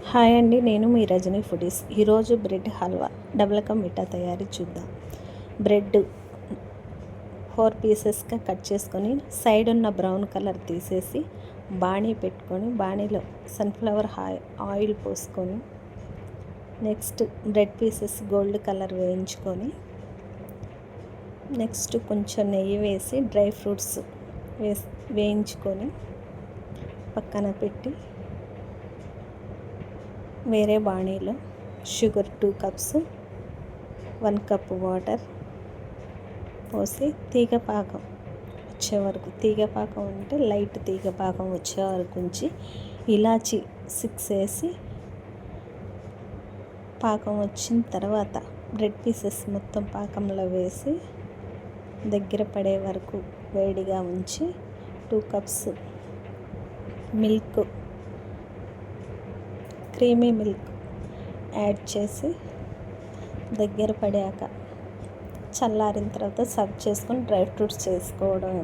Hi అండి, నేను మీ Rajani foodies. ఈరోజు బ్రెడ్ హల్వా డబుల్ కా మిఠా తయారీ చూద్దాం. బ్రెడ్ 4 పీసెస్గా కట్ చేసుకొని సైడ్ ఉన్న బ్రౌన్ కలర్ తీసేసి బాణీ పెట్టుకొని బాణీలో సన్ఫ్లవర్ ఆయిల్ పోసుకొని next bread pieces gold colour వేయించుకొని నెక్స్ట్ కొంచెం నెయ్యి వేసి డ్రై ఫ్రూట్స్ వేయించుకొని పక్కన పెట్టి వేరే బాణీలో షుగర్ 2 కప్స్ 1 కప్ వాటర్ పోసి తీగపాకం వచ్చే వరకు, తీగపాకం అంటే లైట్ తీగపాకం వచ్చే వరకు ఉంచి ఇలాచి 6 వేసి పాకం వచ్చిన తర్వాత బ్రెడ్ పీసెస్ మొత్తం పాకంలో వేసి దగ్గర పడే వరకు వేడిగా ఉంచి 2 cups milk, creamy milk add చేసి దగ్గర పడాక చల్లారిన తర్వాత సర్వ్ చేసుకొని డ్రై ఫ్రూట్స్ చేసుకోవడం.